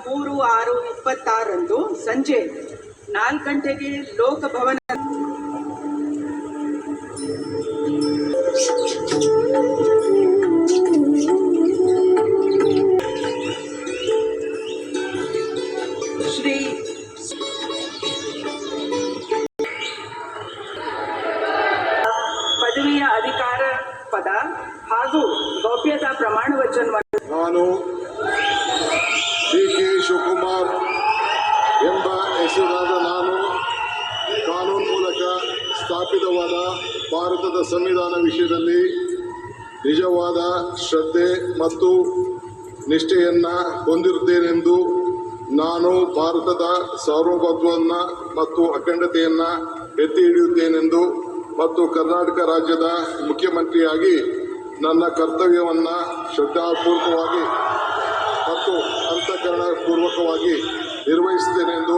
3/6/26 ಸಂಜೆ 4 ಗಂಟೆಗೆ ಲೋಕಭವನ ಶ್ರೀ ಪದವಿಯ ಅಧಿಕಾರ ಪದ ಹಾಗೂ ಗೌಪ್ಯತಾ ಪ್ರಮಾಣ ವಚನವನ್ನು ನಾನು ಡಿ.ಕೆ. ಶಿವಕುಮಾರ್ ಎಂಬ ಹೆಸರಾದ ನಾನು ಕಾನೂನು ಮೂಲಕ ಸ್ಥಾಪಿತವಾದ ಭಾರತದ ಸಂವಿಧಾನ ವಿಷಯದಲ್ಲಿ ನಿಜವಾದ ಶ್ರದ್ಧೆ ಮತ್ತು ನಿಷ್ಠೆಯನ್ನು ಹೊಂದಿರುತ್ತೇನೆಂದು ನಾನು ಭಾರತದ ಸಾರ್ವಭೌಮತ್ವವನ್ನು ಮತ್ತು ಅಖಂಡತೆಯನ್ನು ಎತ್ತಿ ಹಿಡಿಯುತ್ತೇನೆಂದು ಮತ್ತು ಕರ್ನಾಟಕ ರಾಜ್ಯದ ಮುಖ್ಯಮಂತ್ರಿಯಾಗಿ ನನ್ನ ಕರ್ತವ್ಯವನ್ನು ಶ್ರದ್ಧಾಪೂರ್ವಕವಾಗಿ ಮತ್ತು ಅಂತಃಕರಣಪೂರ್ವಕವಾಗಿ ನಿರ್ವಹಿಸುತ್ತೇನೆಂದು